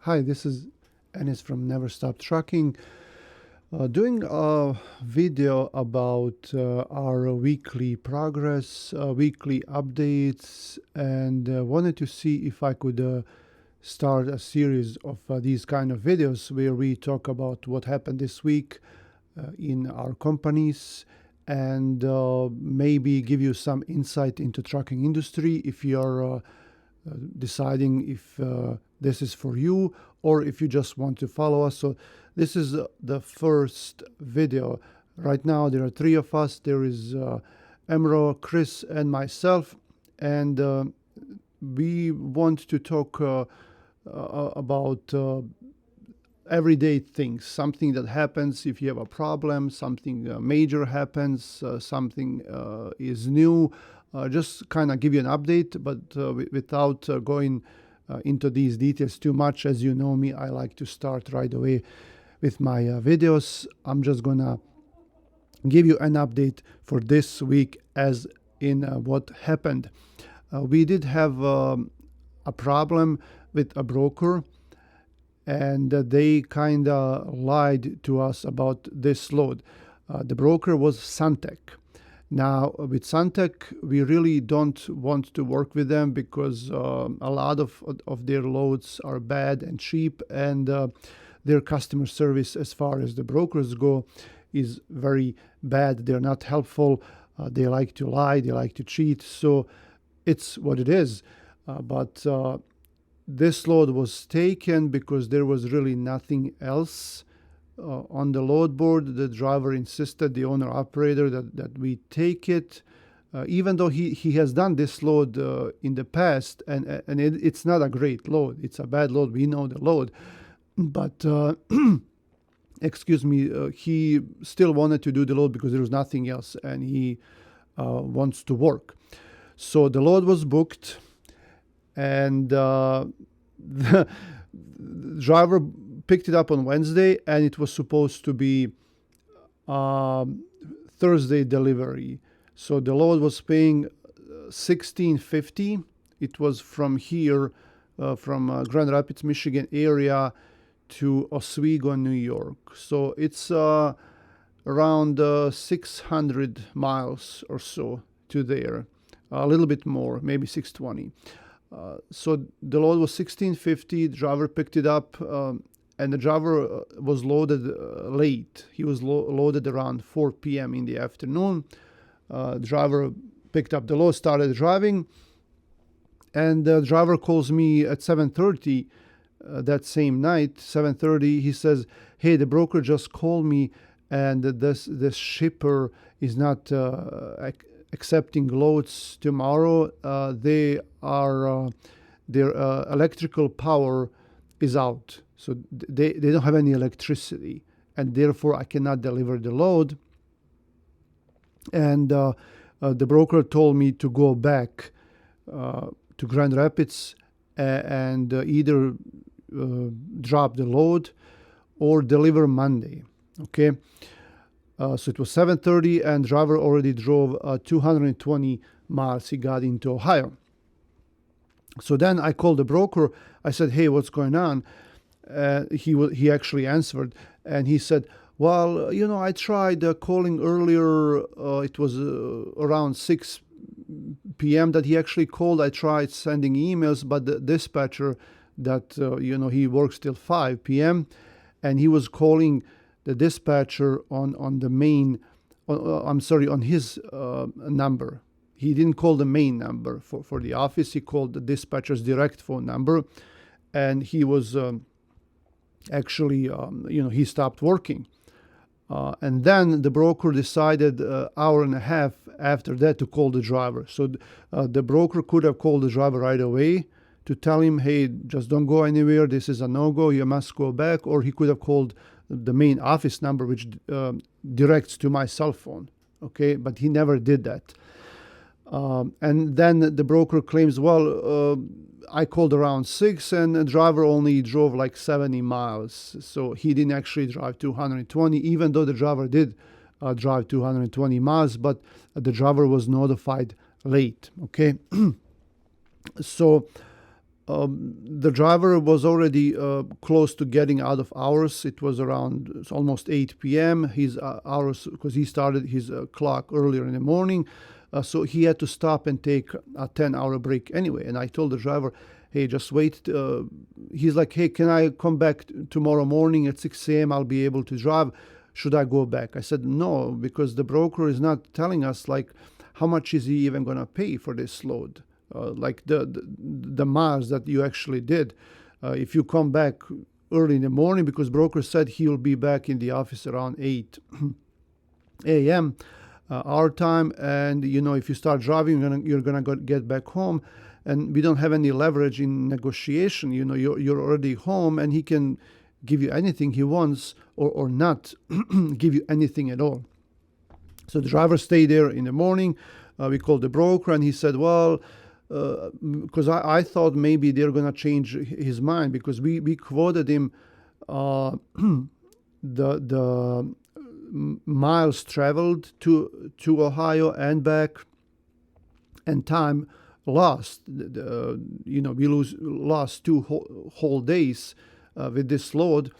Hi, this is Ennis from Never Stop Trucking. Doing a video about our weekly progress, weekly updates, and wanted to see if I could start a series of these kind of videos where we talk about what happened this week in our companies and maybe give you some insight into trucking industry if you're deciding if this is for you or if you just want to follow us. So this is the first video. Right now there are three of us. There is Emro, Chris, and myself, and we want to talk about everyday things, something that happens if you have a problem, something major happens, something is new. Just kind of give you an update, but without going into these details too much. As you know me, I like to start right away with my videos. I'm just gonna give you an update for this week as in what happened. We did have a problem with a broker, and they kind of lied to us about this load. The broker was Sunteck. Now, with Santech, we really don't want to work with them because a lot of their loads are bad and cheap, and their customer service, as far as the brokers go, is very bad. They're not helpful. They like to lie. They like to cheat. So it's what it is. But this load was taken because there was really nothing else on the load board. The driver insisted, the owner operator, that we take it, even though he has done this load in the past, and it's not a great load. It's a bad load. We know the load, but excuse me, he still wanted to do the load because there was nothing else, and he wants to work. So the load was booked, and the driver picked it up on Wednesday, and it was supposed to be Thursday delivery. So the load was paying $16.50. It was from here, from Grand Rapids, Michigan area to Oswego, New York. So it's around 600 miles or so to there, a little bit more, maybe 620. So the load was $16.50. The driver picked it up. And the driver was loaded late. He was loaded around 4 p.m. in the afternoon. The driver picked up the load, started driving, and the driver calls me at 7:30 that same night. 7:30, he says, "Hey, the broker just called me, and this shipper is not accepting loads tomorrow. Their electrical power is out." So they don't have any electricity, and therefore I cannot deliver the load. And the broker told me to go back to Grand Rapids and either drop the load or deliver Monday. Okay. So it was 7:30, and driver already drove 220 miles. He got into Ohio. So then I called the broker. I said, "Hey, what's going on?" He actually answered, and he said, "Well, I tried calling earlier. It was around 6 p.m. that he actually called. I tried sending emails, but the dispatcher that he works till 5 p.m. and he was calling the dispatcher on the main. On his number. He didn't call the main number for the office. He called the dispatcher's direct phone number, and he was." Actually, he stopped working. And then the broker decided hour and a half after that to call the driver. So the broker could have called the driver right away to tell him, "Hey, just don't go anywhere. This is a no-go. You must go back." Or he could have called the main office number, which directs to my cell phone. Okay, but he never did that. And then the broker claims, "Well, I called around 6 and the driver only drove like 70 miles. So he didn't actually drive 220, even though the driver did drive 220 miles, but the driver was notified late." Okay. So The driver was already close to getting out of hours. It was around almost 8 p.m. His hours, because he started his clock earlier in the morning. So he had to stop and take a 10-hour break anyway. And I told the driver, hey, just wait. He's like, hey, can I come back tomorrow morning at 6 a.m.? I'll be able to drive. Should I go back? I said, no, because the broker is not telling us, like, how much is he even going to pay for this load? Like the miles that you actually did. If you come back early in the morning, because broker said he will be back in the office around 8 a.m. Our time, and if you start driving, you're gonna get back home, and we don't have any leverage in negotiation. You're already home, and he can give you anything he wants, or not give you anything at all. So the driver stayed there in the morning. We called the broker, and he said, well, because I thought maybe they're going to change his mind, because we quoted him the miles traveled to Ohio and back, and time lost. We lost 2 whole days with this load,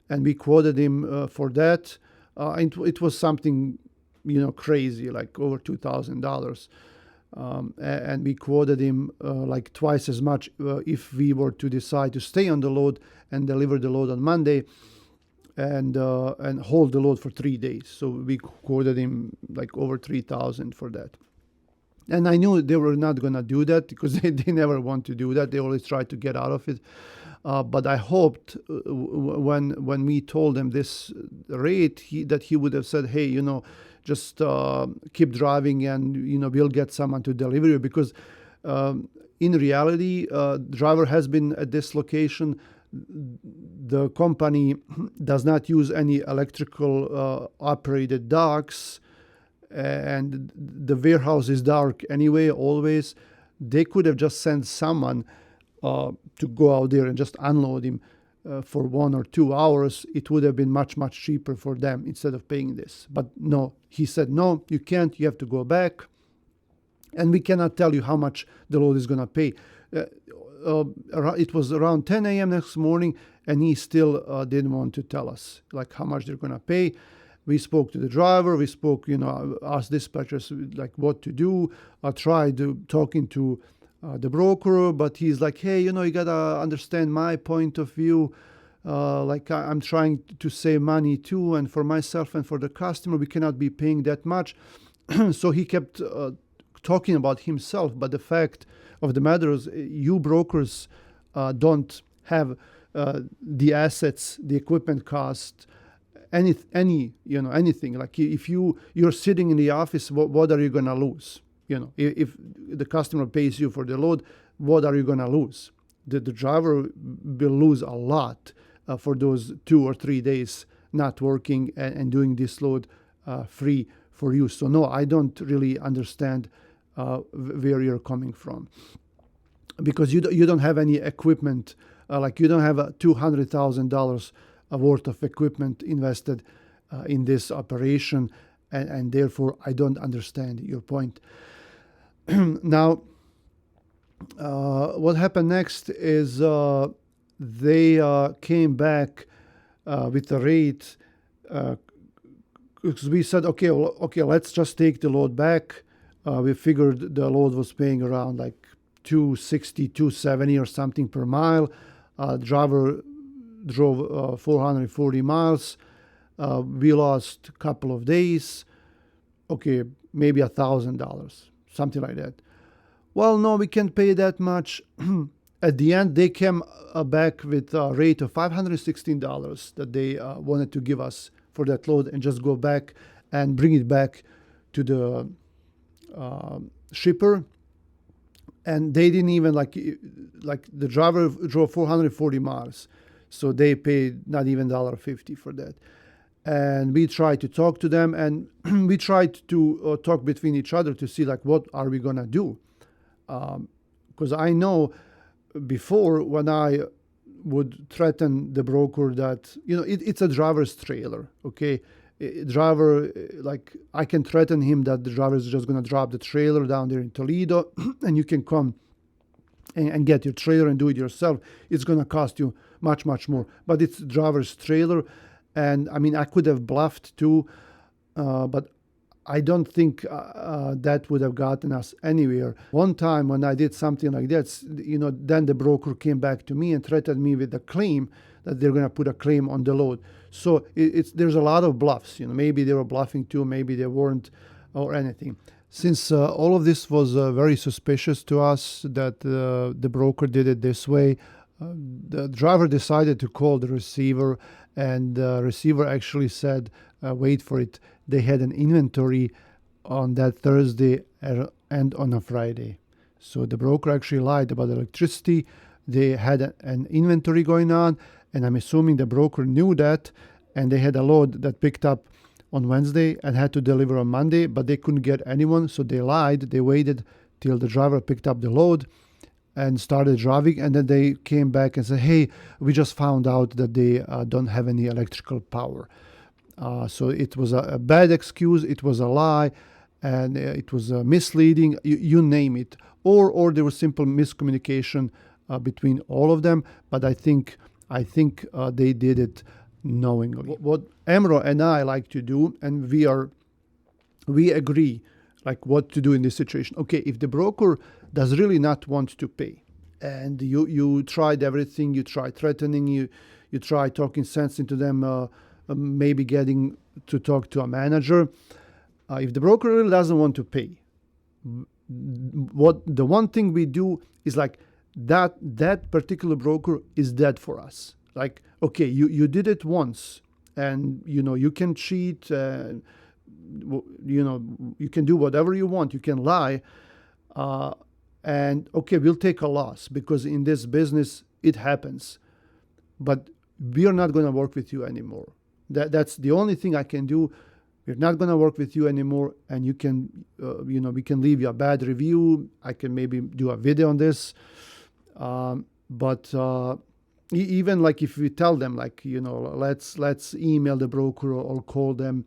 and we quoted him for that. It was something crazy, like over $2,000. And we quoted him like twice as much if we were to decide to stay on the load and deliver the load on Monday, and hold the load for 3 days. So we quoted him like over $3,000 for that. And I knew they were not going to do that, because they never want to do that. They always try to get out of it. But I hoped when we told him this rate, that he would have said, hey, just keep driving, and we'll get someone to deliver you, because in reality, driver has been at this location. The company does not use any electrical operated docks, and the warehouse is dark anyway, always. They could have just sent someone to go out there and just unload him for 1 or 2 hours. It would have been much, much cheaper for them instead of paying this. But no, he said, no, you can't. You have to go back. And we cannot tell you how much the load is going to pay. It was around 10 a.m. next morning, and he still didn't want to tell us like how much they're going to pay. We spoke to the driver. We spoke, asked dispatchers like what to do. I tried talking to the broker, but he's like, hey, you gotta understand my point of view. Like I'm trying to save money too, and for myself and for the customer, we cannot be paying that much. So he kept talking about himself, but the fact of the matter is, you brokers don't have the assets, the equipment cost, anything. Like if you're sitting in the office, what are you gonna lose? If the customer pays you for the load, what are you going to lose? The driver will lose a lot for those 2 or 3 days not working and doing this load free for you. So no, I don't really understand where you're coming from, because you don't have any equipment, like you don't have $200,000 worth of equipment invested in this operation, and therefore I don't understand your point. Now, what happened next is they came back with the rate, because we said, okay, let's just take the load back. We figured the load was paying around like $260, $270 or something per mile. Driver drove 440 miles. We lost a couple of days. Okay, maybe $1,000. Something like that. Well, no, we can't pay that much. At the end, they came back with a rate of $516 that they wanted to give us for that load, and just go back and bring it back to the shipper. And they didn't even like the driver drove 440 miles, so they paid not even $1.50 for that. And we tried to talk to them, and we tried to talk between each other to see like what are we gonna do, because I know before, when I would threaten the broker that it's a driver's trailer, okay, driver, like I can threaten him that the driver is just gonna drop the trailer down there in Toledo, and you can come and get your trailer and do it yourself, it's going to cost you much, much more. But it's driver's trailer. And I mean, I could have bluffed too, but I don't think that would have gotten us anywhere. One time when I did something like that, then the broker came back to me and threatened me with a claim that they're going to put a claim on the load. So there's a lot of bluffs. Maybe they were bluffing too, maybe they weren't, or anything. Since all of this was very suspicious to us that the broker did it this way, the driver decided to call the receiver, and the receiver actually said, wait for it, they had an inventory on that Thursday and on a Friday. So the broker actually lied about electricity. They had an inventory going on, and I'm assuming the broker knew that, and they had a load that picked up on Wednesday and had to deliver on Monday, but they couldn't get anyone, so they lied. They waited till the driver picked up the load and started driving, and then they came back and said, hey, we just found out that they don't have any electrical power. So it was a bad excuse, it was a lie, and it was misleading, you name it. Or there was simple miscommunication between all of them, but I think they did it knowingly. What Emro and I like to do, and we agree like what to do in this situation. Okay, if the broker does really not want to pay, and you tried everything, you tried threatening, you tried talking sense into them, maybe getting to talk to a manager. If the broker really doesn't want to pay, the one thing we do is like that particular broker is dead for us. Like, okay, you did it once, and you can cheat, you can do whatever you want, you can lie, and okay, we'll take a loss because in this business it happens, but we are not going to work with you anymore. That's the only thing I can do. We're not going to work with you anymore, and you can, we can leave you a bad review. I can maybe do a video on this, but even like if we tell them like, let's email the broker or call them,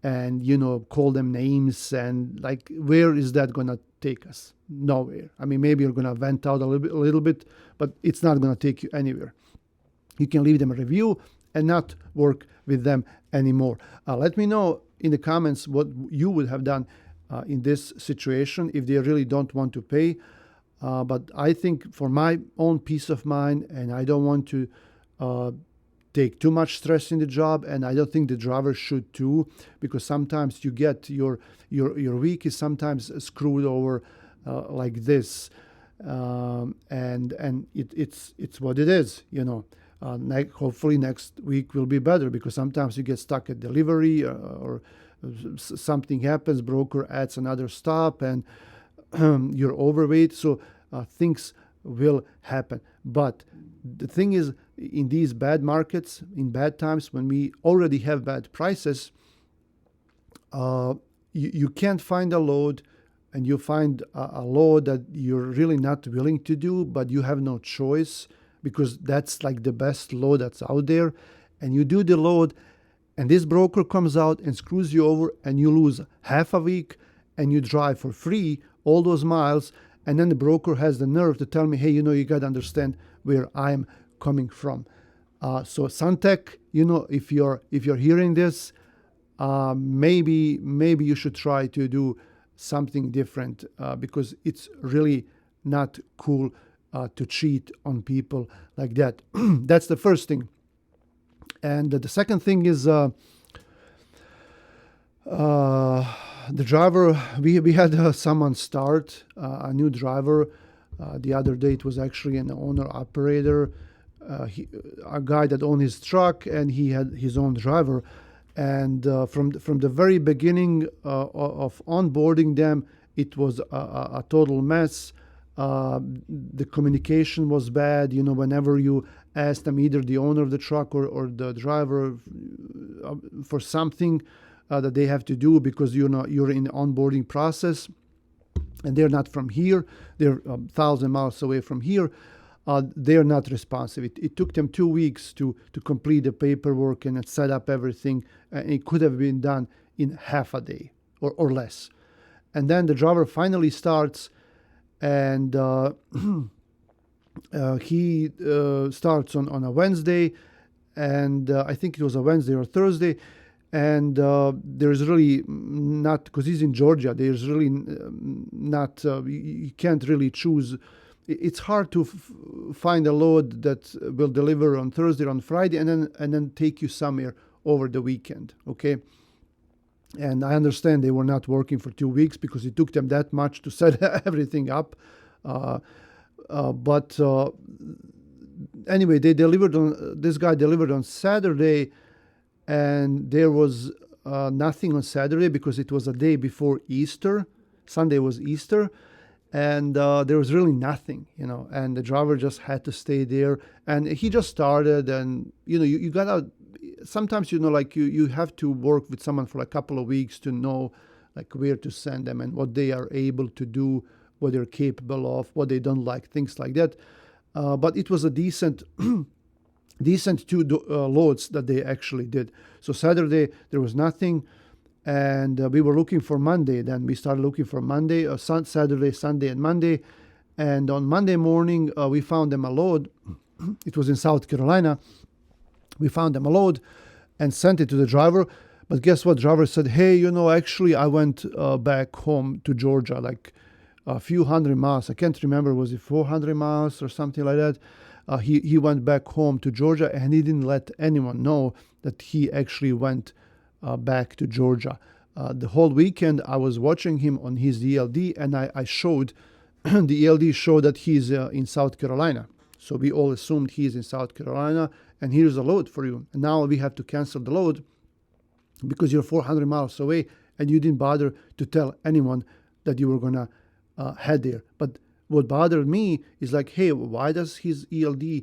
and call them names, and like, where is that going to take us? Nowhere. I mean, maybe you're going to vent out a little bit, but it's not going to take you anywhere. You can leave them a review and not work with them anymore. Let me know in the comments what you would have done in this situation if they really don't want to pay. But I think for my own peace of mind, and I don't want to take too much stress in the job, and I don't think the driver should too, because sometimes you get your week is sometimes screwed over like this, and it's what it is, hopefully next week will be better, because sometimes you get stuck at delivery or something happens, broker adds another stop, and you're overweight, so things will happen. But the thing is, in these bad markets, in bad times, when we already have bad prices, you can't find a load, and you find a load that you're really not willing to do, but you have no choice, because that's like the best load that's out there, and you do the load, and this broker comes out and screws you over, and you lose half a week, and you drive for free all those miles, and then the broker has the nerve to tell me, hey, you got to understand where I'm coming from. So Santech, if you're hearing this, maybe you should try to do something different, because it's really not cool to cheat on people like that. That's the first thing. And the second thing is the driver. We had someone start, a new driver. The other day it was actually an owner-operator, a guy that owned his truck, and he had his own driver. And from the very beginning of onboarding them, it was a total mess. The communication was bad. Whenever you asked them, either the owner of the truck or the driver, for something that they have to do, because you're in the onboarding process, and they're not from here, they're 1,000 miles away from here, they're not responsive. It took them 2 weeks to complete the paperwork and set up everything, and it could have been done in half a day or less. And then the driver finally starts, and He starts on a Wednesday, and I think it was a Wednesday or Thursday, and there's really not, because he's in Georgia, there's really not, you can't really choose. It's hard to find a load that will deliver on Thursday, on Friday, and then take you somewhere over the weekend, okay? And I understand they were not working for 2 weeks because it took them that much to set everything up. But anyway, they delivered on, this guy delivered on Saturday, and there was nothing on Saturday because it was a day before Easter. Sunday was Easter, and there was really nothing, and the driver just had to stay there, and he just started, and you gotta, sometimes like you have to work with someone for a couple of weeks to know like where to send them and what they are able to do, what they're capable of, what they don't like, things like that. But it was a decent two loads that they actually did. So Saturday there was nothing, and we were looking for Monday. Then we started looking for Monday, Saturday, Sunday, and Monday. And on Monday morning, we found them a load. It was in South Carolina. We found them a load and sent it to the driver. But guess what? Driver said, hey, actually, I went back home to Georgia, like a few hundred miles. I can't remember, was it 400 miles or something like that? He went back home to Georgia, and he didn't let anyone know that he actually went back to Georgia. The whole weekend, I was watching him on his ELD, and I showed, the ELD showed that he's in South Carolina. So we all assumed he's in South Carolina, and here's a load for you. And now we have to cancel the load because you're 400 miles away, and you didn't bother to tell anyone that you were going to head there. But what bothered me is like, hey, why does his ELD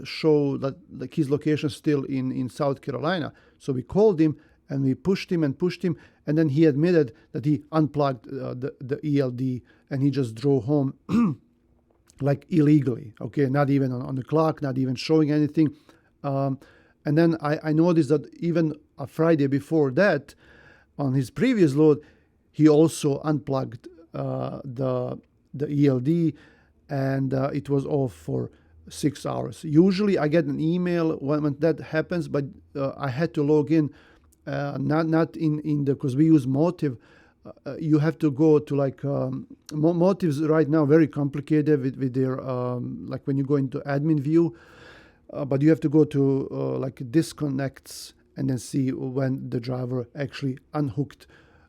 show that like his location is still in South Carolina? So we called him, and we pushed him, and then he admitted that he unplugged the ELD, and he just drove home like illegally, okay, not even on the clock, not even showing anything. And then I noticed that even a Friday before that, on his previous load, he also unplugged the ELD, and it was off for 6 hours. Usually I get an email when that happens, but I had to log in, not in the, because we use Motive. You have to go to like Motives right now, very complicated with their like when you go into admin view, but you have to go to like disconnects and then see when the driver actually unhooked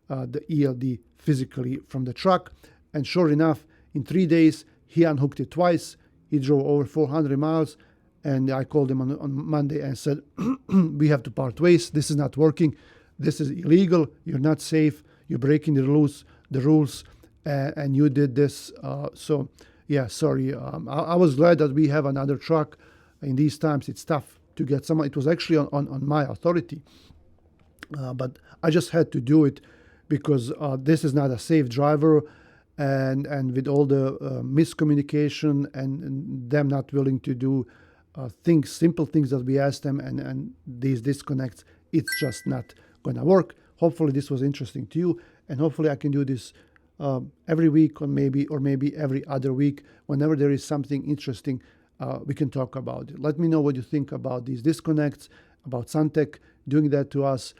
the ELD physically from the truck. And sure enough, in 3 days he unhooked it twice. He drove over 400 miles, and I called him on Monday and said, we have to part ways. This is not working. This is illegal. You're not safe. You're breaking the rules, and you did this. So, yeah, sorry. I was glad that we have another truck. In these times, it's tough to get someone. It was actually on my authority, but I just had to do it because this is not a safe driver, and with all the miscommunication and them not willing to do simple things that we asked them, and these disconnects, it's just not going to work. Hopefully this was interesting to you, and hopefully I can do this every week, or maybe every other week. Whenever there is something interesting, we can talk about it. Let me know what you think about these disconnects, about Santech doing that to us.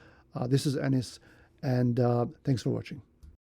This is Anis, and thanks for watching.